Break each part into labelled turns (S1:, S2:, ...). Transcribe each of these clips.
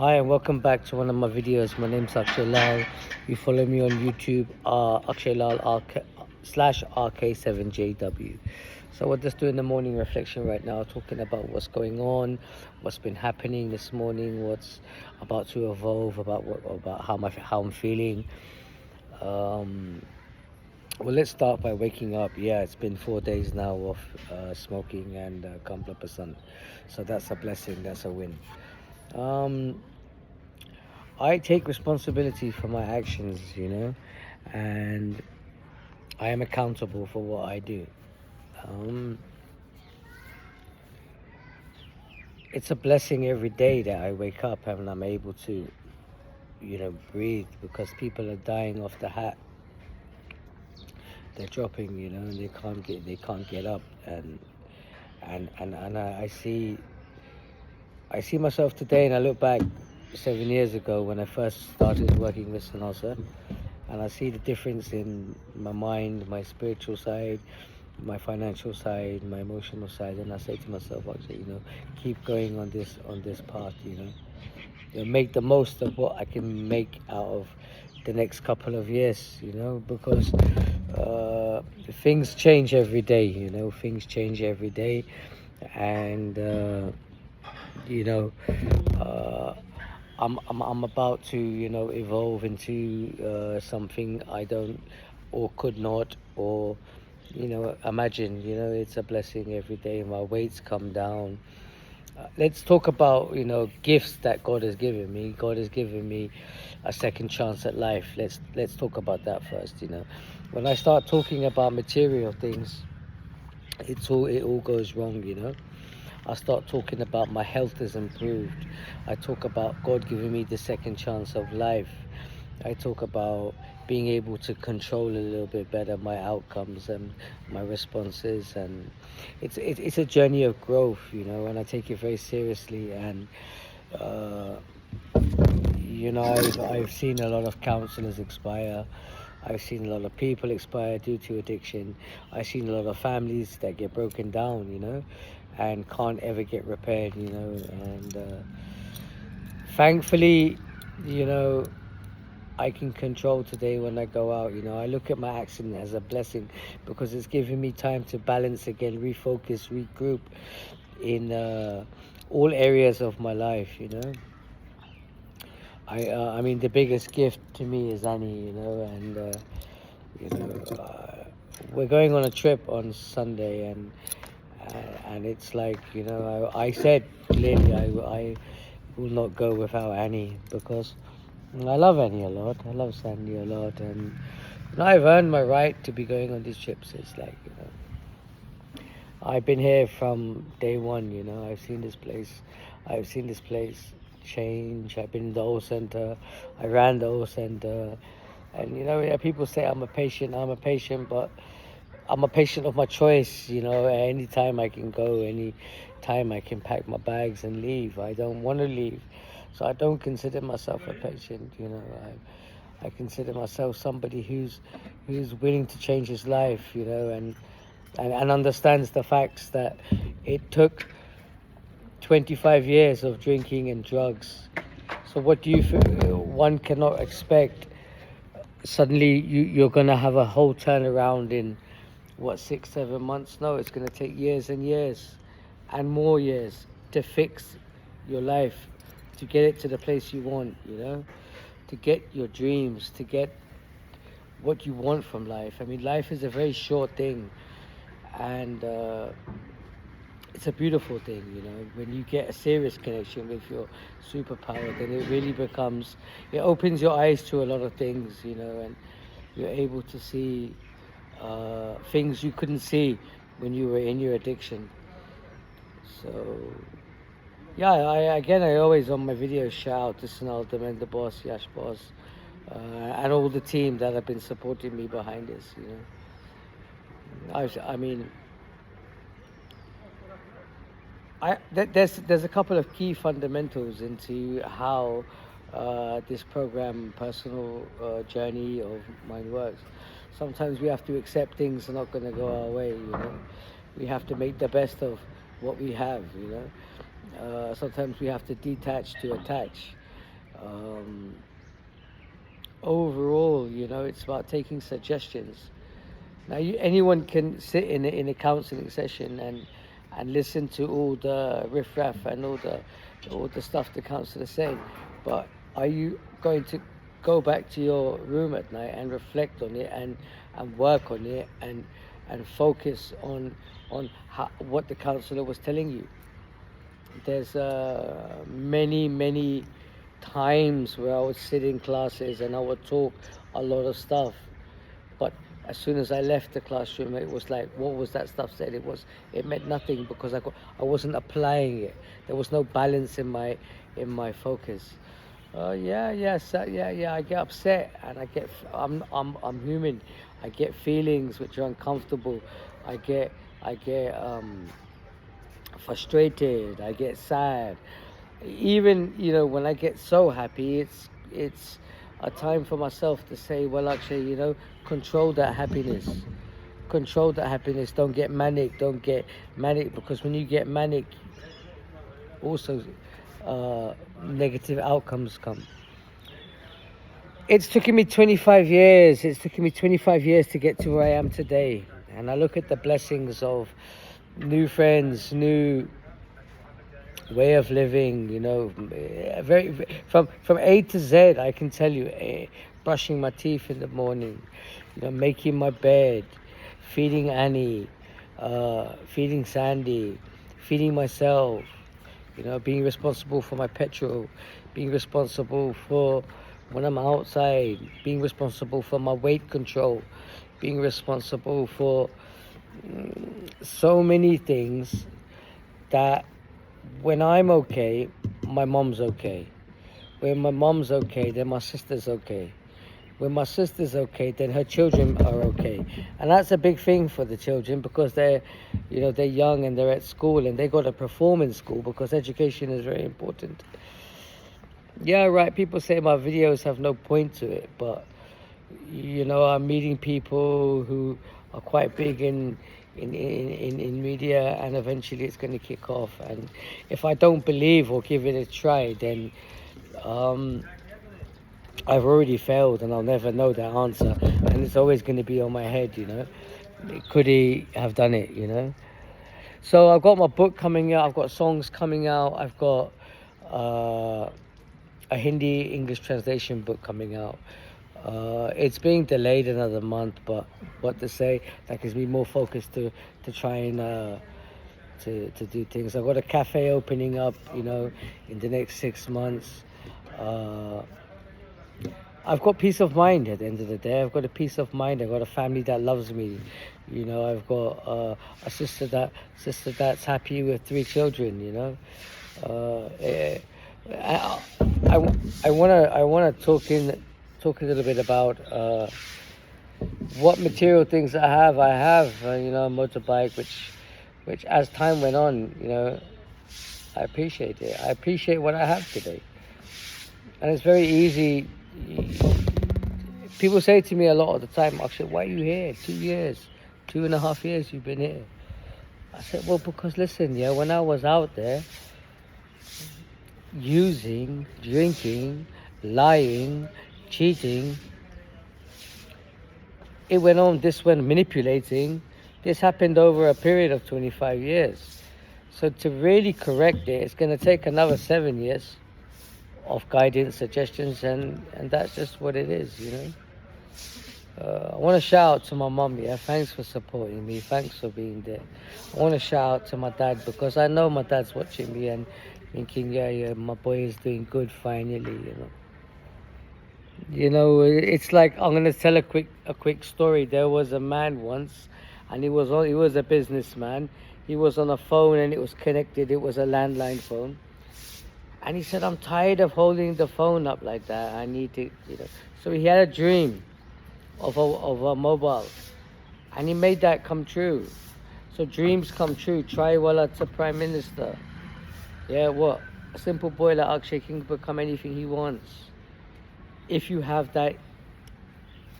S1: Hi and welcome back to one of my videos. My name's Akshay Lal. You follow me on YouTube, Akshay Lal slash RK7JW. So we're just doing the morning reflection right now, talking about what's going on, what's been happening this morning, what's about to evolve, about how I'm feeling. Well, let's start by waking up. Yeah, it's been 4 days now of smoking and Kamla. So that's a blessing. That's a win. Um, I take responsibility for my actions, and I am accountable for what I do. Um, it's a blessing every day that I wake up and I'm able to, breathe, because people are dying off the hat. They're dropping, and they can't get up, and I see myself today, and I look back 7 years ago when I first started working with Sanosa, and I see the difference in my mind, my spiritual side, my financial side, my emotional side, and I say to myself, actually, keep going on this path, make the most of what I can make out of the next couple of years, because things change every day, things change every day, and you know. Uh, I'm about to evolve into something I don't or could not or imagine. It's a blessing every day. My weights come down. Let's talk about gifts that God has given me. God has given me a second chance at life. Let's talk about that first. When I start talking about material things, it all goes wrong. I start talking about my health has improved. I talk about God giving me the second chance of life. I talk about being able to control a little bit better my outcomes and my responses, and it's a journey of growth, and I take it very seriously. And uh, I've seen a lot of counselors expire. I've seen a lot of people expire due to addiction. I've seen a lot of families that get broken down, and can't ever get repaired, and thankfully, you know, I can control today when I go out. I look at my accident as a blessing because it's giving me time to balance again, refocus, regroup in all areas of my life. I mean, the biggest gift to me is Annie. And you know, uh, we're going on a trip on Sunday, and it's like I said clearly I will not go without Annie because I love Annie a lot. I love Sandy a lot, and I've earned my right to be going on these trips. It's like I've been here from day one. I've seen this place. I've seen this place change. I've been in the old center. I ran the old center, and yeah, people say I'm a patient. I'm a patient, but I'm a patient of my choice. At any time I can go. Any time I can pack my bags and leave. I don't want to leave, so I don't consider myself a patient. I consider myself somebody who's willing to change his life. And understands the facts that it took 25 years of drinking and drugs. So what do you one cannot expect suddenly you're going to have a whole turnaround in what, 6 7 months? No, it's going to take years and years and more years to fix your life, to get it to the place you want, to get your dreams, to get what you want from life. I mean, life is a very short thing, and it's a beautiful thing. When you get a serious connection with your superpower, then it really becomes, it opens your eyes to a lot of things, and you're able to see things you couldn't see when you were in your addiction. So yeah, I always on my videos shout out to Sunal, the boss, Yash boss, and all the team that have been supporting me behind this. I mean, there's a couple of key fundamentals into how this program, personal journey of mine works. Sometimes we have to accept things are not going to go our way. We have to make the best of what we have. Sometimes we have to detach to attach. Um, Overall, it's about taking suggestions. Now, anyone can sit in a counseling session and listen to all the riffraff and all the stuff the counselor saying, but are you going to go back to your room at night and reflect on it and work on it and focus on what the counselor was telling you? There's many times where I would sit in classes and I would talk a lot of stuff, but as soon as I left the classroom, it was like, what was that stuff said? It meant nothing because I wasn't applying it. There was no balance in my focus. Yeah. I get upset and I'm human. I get feelings which are uncomfortable. I get frustrated. I get sad. Even when I get so happy, it's a time for myself to say, well, actually, control that happiness. Control that happiness. Don't get manic. Don't get manic, because when you get manic, also negative outcomes come. It's taken me 25 years. It's taken me 25 years to get to where I am today. And I look at the blessings of new friends, new way of living, from A to Z. I can tell you, brushing my teeth in the morning, making my bed, feeding Annie, feeding Sandy, feeding myself, being responsible for my petrol, being responsible for when I'm outside, being responsible for my weight control, being responsible for so many things that when I'm okay, my mom's okay. When my mom's okay, then my sister's okay. When my sister's okay, then her children are okay. And that's a big thing for the children, because they're young and they're at school and they got to perform in school, because education is very important. Yeah, right. People say my videos have no point to it, but I'm meeting people who are quite big in media, and eventually it's going to kick off. And if I don't believe or give it a try, then I've already failed, and I'll never know that answer, and it's always going to be on my head. Could he have done it? So I've got my book coming out. I've got songs coming out. I've got a Hindi English translation book coming out. It's being delayed another month, but what to say, that gives me more focus to try and to do things. I've got a cafe opening up, in the next 6 months. I've got peace of mind at the end of the day. I've got a peace of mind. I've got a family that loves me. I've got a sister that's happy with 3 children. I wanna talk a little bit about what material things I have. I have a motorbike, which as time went on, I appreciate it. I appreciate what I have today, and it's very easy. People say to me a lot of the time, Akshay, why are you here? 2 years, 2.5 years you've been here. I said, well, because listen, when I was out there using, drinking, lying, cheating, it went on, this went manipulating. This happened over a period of 25 years. So to really correct it, it's going to take another 7 years of guidance, suggestions, and that's just what it is, I want to shout out to my mum, thanks for supporting me, thanks for being there. I want to shout out to my dad, because I know my dad's watching me and thinking, yeah, my boy is doing good finally, It's like, I'm going to tell a quick story. There was a man once, and he was a businessman. He was on a phone and it was connected. It was a landline phone. And he said, I'm tired of holding the phone up like that. I need to, So he had a dream of a mobile. And he made that come true. So dreams come true. Try Walla to Prime Minister. Yeah, what? A simple boy like Akshay can become anything he wants. If you have that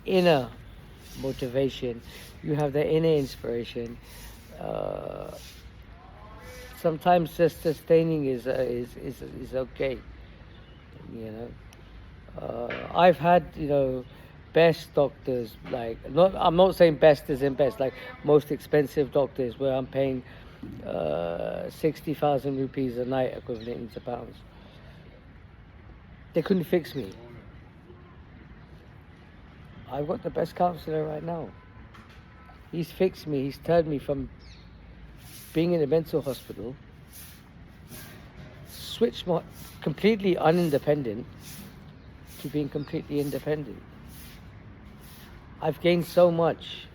S1: inner motivation, you have that inner inspiration, sometimes just sustaining is okay, I've had, you know, best doctors, like, I'm not saying best as in best, like most expensive doctors where I'm paying 60,000 rupees a night, equivalent into pounds. They couldn't fix me. I've got the best counselor right now. He's fixed me. He's turned me from being in a mental hospital, switched my completely unindependent to being completely independent. I've gained so much.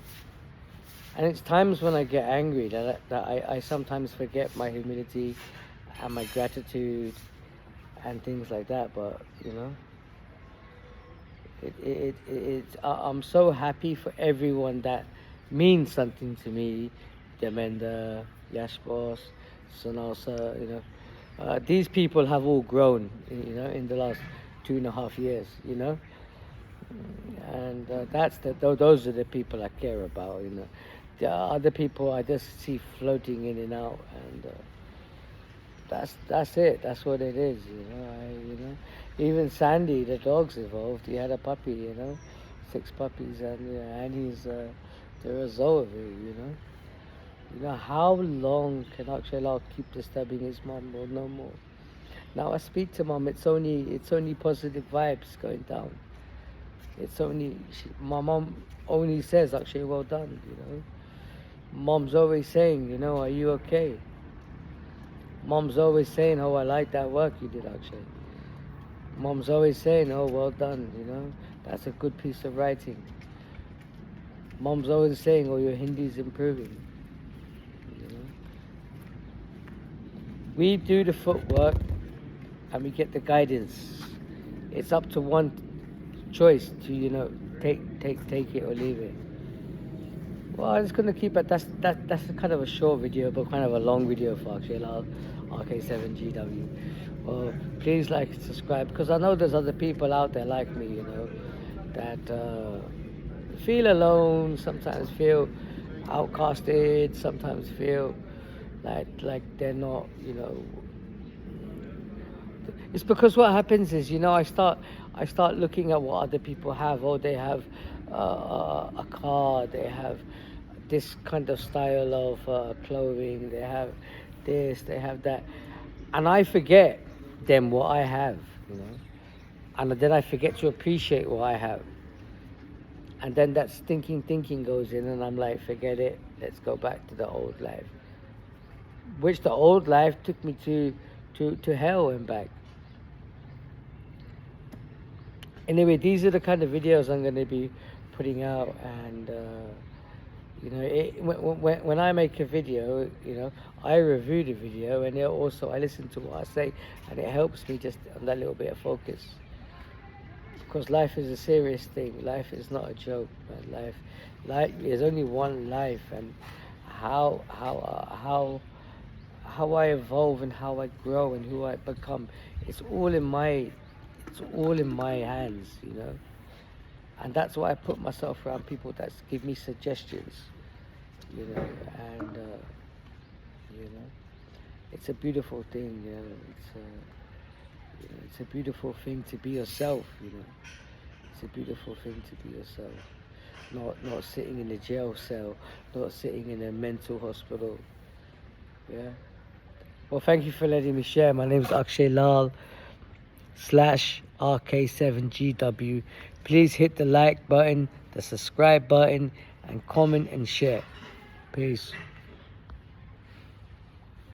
S1: And it's times when I get angry that I sometimes forget my humility and my gratitude and things like that. But, you know, I'm so happy for everyone that means something to me. Demenda, Yash Boss, Sonalsa, you know. These people have all grown, you know, in the last 2.5 years, you know. And those are the people I care about, you know. The other people I just see floating in and out, and that's it. That's what it is, you know. Even Sandy, the dog's evolved. He had a puppy, you know, 6 puppies, and he's the result of it, you know. You know, how long can Akshay Lal keep disturbing his mom? Or no more. Now I speak to mom. It's only positive vibes going down. It's only my mom only says, Akshay, well done, you know. Mom's always saying, you know, are you okay? Mom's always saying, oh, I like that work you did, Akshay. Mom's always saying, oh, well done, you know. That's a good piece of writing. Mom's always saying, oh, your Hindi's improving. You know? We do the footwork and we get the guidance. It's up to one choice to, you know, take it or leave it. Well, I'm just gonna keep it. That's kind of a short video, but kind of a long video for Akshay Lal, RK7GW. Well, please like and subscribe, because I know there's other people out there like me, you know, that feel alone, sometimes feel outcasted, sometimes feel like they're not, you know. It's because what happens is, you know, I start looking at what other people have. Oh, they have a car, they have this kind of style of clothing, they have this, they have that, and I forget them what I have, you know, and then I forget to appreciate what I have, and then that stinking thinking goes in, and I'm like, forget it, let's go back to the old life, which the old life took me to hell and back. Anyway, these are the kind of videos I'm going to be putting out, and you know, when I make a video, you know, I review the video, and also I listen to what I say, and it helps me just on that little bit of focus. Because life is a serious thing. Life is not a joke, man. Life is only one life, and how I evolve and how I grow and who I become, it's all in my hands, you know. And that's why I put myself around people that give me suggestions, you know. And you know, it's a beautiful thing, you know. It's a beautiful thing to be yourself, you know. It's a beautiful thing to be yourself. Not sitting in a jail cell, not sitting in a mental hospital. Yeah. Well, thank you for letting me share. My name is Akshay Lal /RK7GW. Please hit the like button, the subscribe button, and comment and share. Peace.